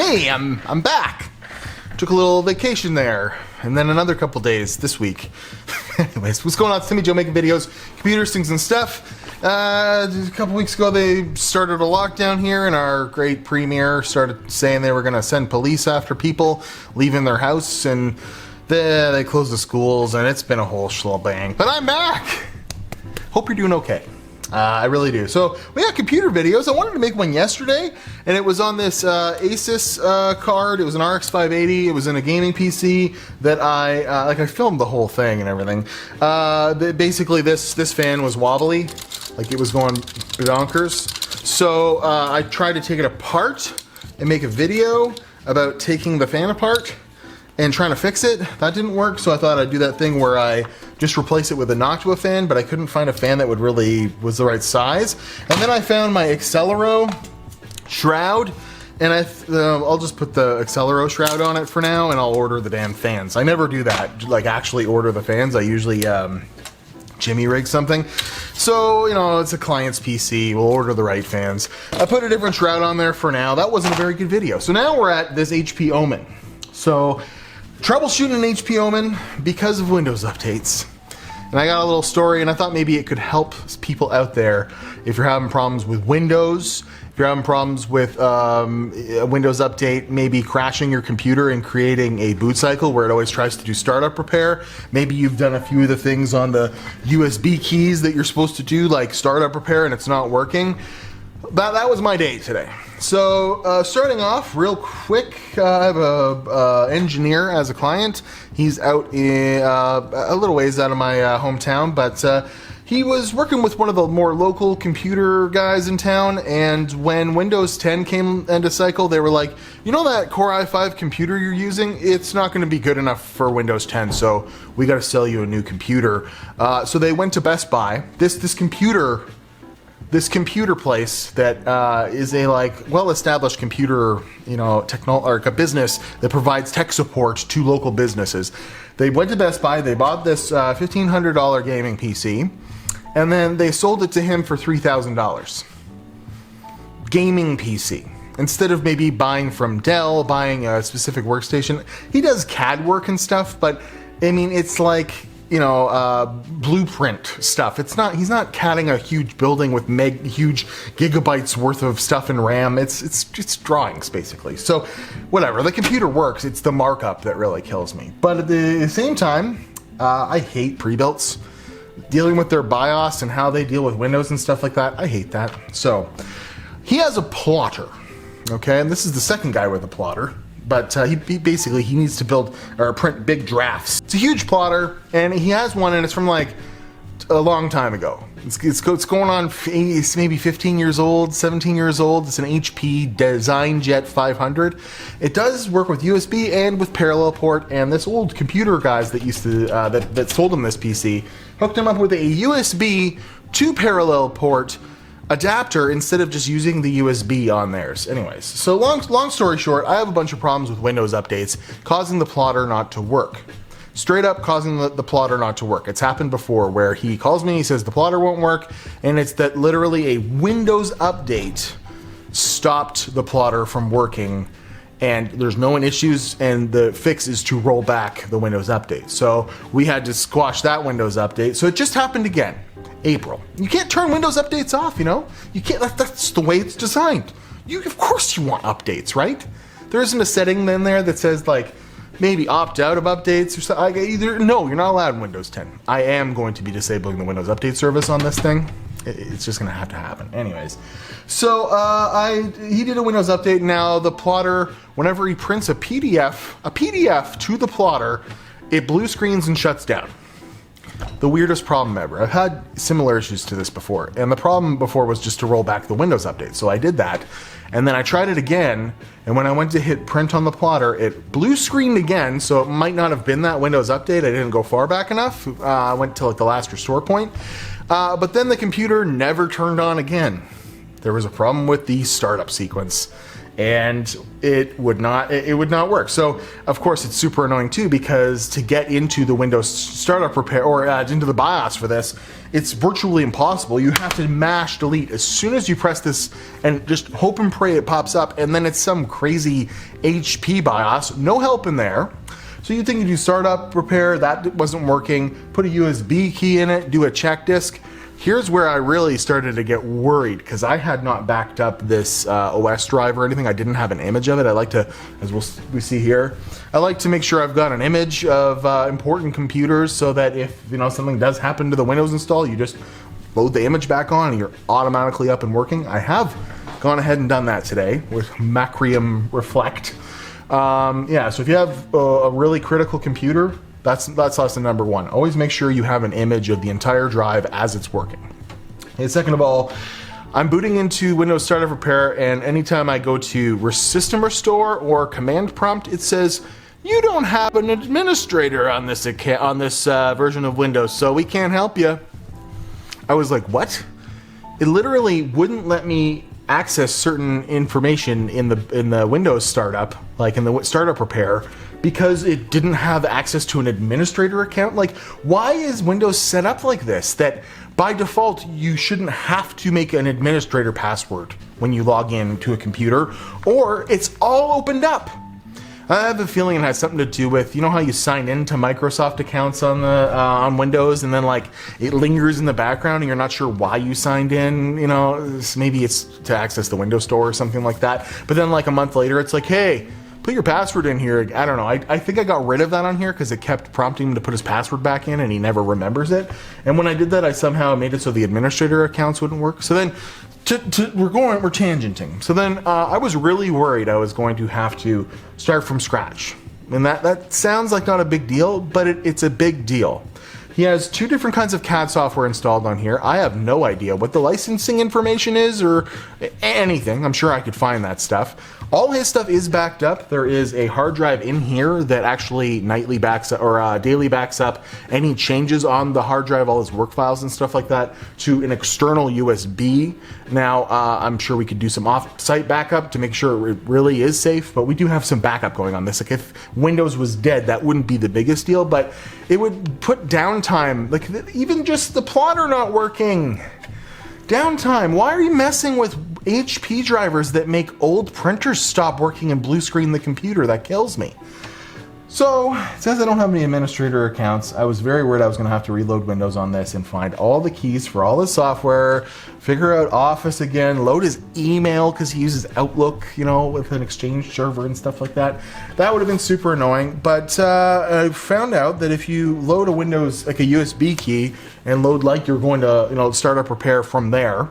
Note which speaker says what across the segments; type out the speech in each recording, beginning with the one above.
Speaker 1: Hey, I'm back. Took a little vacation there, and then another couple days this week. Anyways, what's going on? It's Timmy Joe making videos, computers, things, and stuff. A couple weeks ago, they started a lockdown here, and our great premier started saying they were going to send police after people leaving their house, and they closed the schools, and it's been a whole shebang. But I'm back. Hope you're doing okay. I really do. So we got computer videos. I wanted to make one yesterday, and it was on this Asus card. It was an RX 580. It was in a gaming PC that I filmed the whole thing and everything. Basically, this fan was wobbly, like it was going bonkers. So I tried to take it apart and make a video about taking the fan apart and trying to fix it. That didn't work, so I thought I'd do that thing where I just replace it with a Noctua fan, but I couldn't find a fan that was the right size. And then I found my Accelero shroud, and I'll just put the Accelero shroud on it for now, and I'll order the damn fans. I never do that, like actually order the fans. I usually Jimmy rig something. So, you know, it's a client's PC, we'll order the right fans. I put a different shroud on there for now. That wasn't a very good video. So now we're at this HP Omen. So, troubleshooting an HP Omen because of Windows updates. And I got a little story, and I thought maybe it could help people out there if you're having problems with Windows, if you're having problems with a Windows update, maybe crashing your computer and creating a boot cycle where it always tries to do startup repair. Maybe you've done a few of the things on the USB keys that you're supposed to do, like startup repair, and it's not working. That was my day today. So starting off real quick, I have a engineer as a client. He's out in a little ways out of my hometown, but he was working with one of the more local computer guys in town, and when Windows 10 came into cycle, they were like, you know that Core i5 computer you're using? It's not going to be good enough for Windows 10, so we got to sell you a new computer. So they went to Best Buy. This computer place that is a well-established computer, or a business that provides tech support to local businesses. They went to Best Buy, they bought this $1,500 gaming PC, and then they sold it to him for $3,000. Gaming PC. Instead of maybe buying from Dell, buying a specific workstation. He does CAD work and stuff, but I mean, it's like, blueprint stuff. He's not CADing a huge building with huge gigabytes worth of stuff in RAM. It's drawings basically. So whatever, the computer works. It's the markup that really kills me. But at the same time, I hate pre-builts. Dealing with their BIOS and how they deal with Windows and stuff like that, I hate that. So he has a plotter, okay? And this is the second guy with a plotter. But he basically needs to build or print big drafts. It's a huge plotter, and he has one, and it's from like a long time ago. It's going on, it's maybe 15 years old, 17 years old. It's an HP Designjet 500. It does work with USB and with parallel port, and this old computer guys that used to that sold him this PC hooked him up with a USB to parallel port adapter instead of just using the USB on theirs. Anyways, so long story short, I have a bunch of problems with Windows updates causing the plotter not to work. Straight up causing the plotter not to work. It's happened before where he calls me, he says the plotter won't work, and it's that literally a Windows update stopped the plotter from working, and there's no issues, and the fix is to roll back the Windows update. So we had to squash that Windows update. So it just happened again. April. You can't turn Windows updates off, You can't, that's the way it's designed. Of course you want updates, right? There isn't a setting in there that says like, maybe opt out of updates or something. No, you're not allowed in Windows 10. I am going to be disabling the Windows Update service on this thing. It's just gonna have to happen. Anyways, so he did a Windows update. Now the plotter, whenever he prints a PDF to the plotter, it blue screens and shuts down. The weirdest problem ever. I've had similar issues to this before, and the problem before was just to roll back the Windows update. So I did that, and then I tried it again, and when I went to hit print on the plotter, it blue screened again, so it might not have been that Windows update. I didn't go far back enough. I went to like the last restore point, but then the computer never turned on again. There was a problem with the startup sequence, and it would not work. So of course it's super annoying too, because to get into the Windows startup repair or into the BIOS for this, it's virtually impossible. You have to mash delete as soon as you press this and just hope and pray it pops up, and then it's some crazy HP BIOS, no help in there. So you think you do startup repair, that wasn't working, put a USB key in it, do a check disk. Here's where I really started to get worried, because I had not backed up this OS drive or anything. I didn't have an image of it. I like to, as we see here, I like to make sure I've got an image of important computers, so that if something does happen to the Windows install, you just load the image back on and you're automatically up and working. I have gone ahead and done that today with Macrium Reflect. Yeah, so if you have a really critical computer, that's lesson number one. Always make sure you have an image of the entire drive as it's working. And second of all, I'm booting into Windows Startup Repair, and anytime I go to System Restore or Command Prompt, it says, you don't have an administrator on this version of Windows, so we can't help you. I was like, what? It literally wouldn't let me access certain information in the Windows startup, like in the startup repair, because it didn't have access to an administrator account. Like, why is Windows set up like this, that by default you shouldn't have to make an administrator password when you log in to a computer, or it's all opened up? I have a feeling it has something to do with, how you sign into Microsoft accounts on Windows, and then like it lingers in the background and you're not sure why you signed in. Maybe it's to access the Windows Store or something like that. But then like a month later, it's like, hey, put your password in here. I don't know. I think I got rid of that on here because it kept prompting him to put his password back in and he never remembers it. And when I did that, I somehow made it so the administrator accounts wouldn't work. So then we're tangenting. So then I was really worried I was going to have to start from scratch. And that sounds like not a big deal, but it's a big deal. He has two different kinds of CAD software installed on here. I have no idea what the licensing information is or anything. I'm sure I could find that stuff. All his stuff is backed up. There is a hard drive in here that actually nightly backs up or daily backs up any changes on the hard drive, all his work files and stuff like that, to an external USB. Now, I'm sure we could do some off-site backup to make sure it really is safe, but we do have some backup going on this. Like if Windows was dead, that wouldn't be the biggest deal, but it would put downtime, like even just the plotter not working. Downtime. Why are you messing with HP drivers that make old printers stop working and blue screen the computer? That kills me. So, it says I don't have any administrator accounts. I was very worried I was going to have to reload Windows on this and find all the keys for all the software, figure out Office again, load his email because he uses Outlook, with an Exchange server and stuff like that. That would have been super annoying, but I found out that if you load a Windows, like a USB key, and load like you're going to, start up repair from there,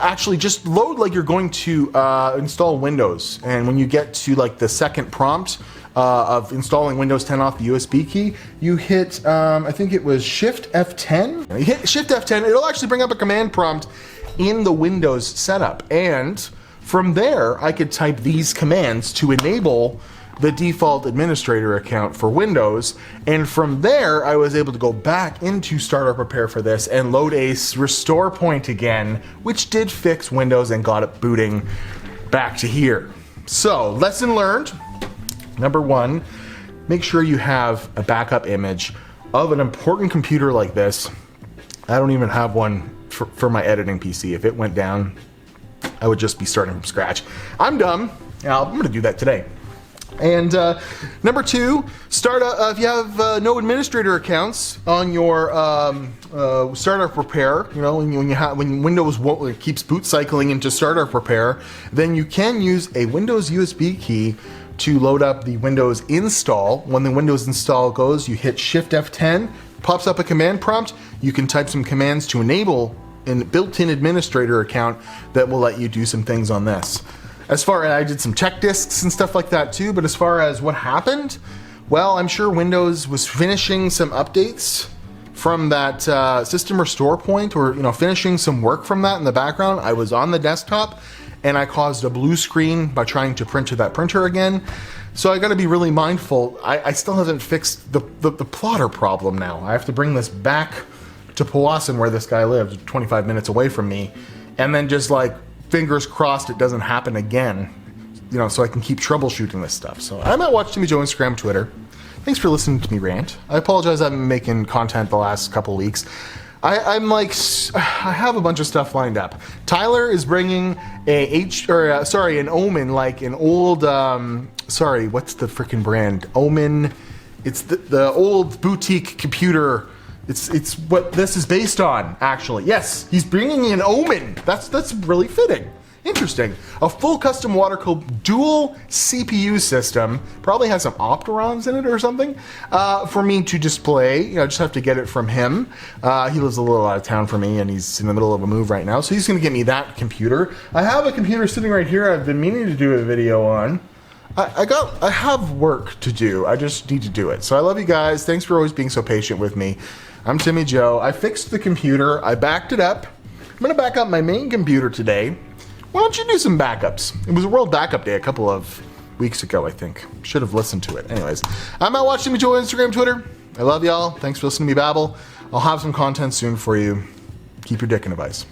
Speaker 1: actually just load like you're going to install Windows, and when you get to like the second prompt of installing Windows 10 off the USB key, you hit I think it was Shift F10. You hit Shift F10, it'll actually bring up a command prompt in the Windows setup, and from there I could type these commands to enable the default administrator account for Windows, and from there I was able to go back into Startup Repair for this and load a restore point again, which did fix Windows and got it booting back to here. So, lesson learned. Number one, make sure you have a backup image of an important computer like this. I don't even have one for my editing PC. If it went down, I would just be starting from scratch. I'm dumb. I'm going to do that today. And number two, if you have no administrator accounts on your Startup Repair, when Windows keeps boot cycling into Startup Repair, then you can use a Windows USB key to load up the Windows install. When the Windows install goes, you hit Shift F10, pops up a command prompt. You can type some commands to enable a built-in administrator account that will let you do some things on this. As far as I did some check disks and stuff like that too, but as far as what happened, well, I'm sure Windows was finishing some updates from that system restore point, or finishing some work from that in the background. I was on the desktop and I caused a blue screen by trying to print to that printer again. So I got to be really mindful. I still haven't fixed the plotter problem now. I have to bring this back to Powassan, where this guy lives, 25 minutes away from me, and then just like fingers crossed it doesn't happen again. You know, so I can keep troubleshooting this stuff. So I might watch Timmy Joe Instagram, Twitter. Thanks for listening to me rant. I apologize I haven't been making content the last couple weeks. I have a bunch of stuff lined up. Tyler is bringing an Omen, like an old, what's the freaking brand? Omen. It's the old boutique computer. It's what this is based on, actually. Yes, he's bringing in Omen. That's really fitting. Interesting. A full custom water-cooled dual CPU system. Probably has some Opterons in it or something. For me to display. You know, I just have to get it from him. He lives a little out of town for me, and he's in the middle of a move right now. So he's going to get me that computer. I have a computer sitting right here I've been meaning to do a video on. I have work to do. I just need to do it. So I love you guys. Thanks for always being so patient with me. I'm Timmy Joe. I fixed the computer. I backed it up. I'm going to back up my main computer today. Why don't you do some backups? It was a World Backup Day a couple of weeks ago, I think. Should have listened to it. Anyways, I'm out watching Timmy Joe Instagram, Twitter. I love y'all. Thanks for listening to me babble. I'll have some content soon for you. Keep your dick in a vice.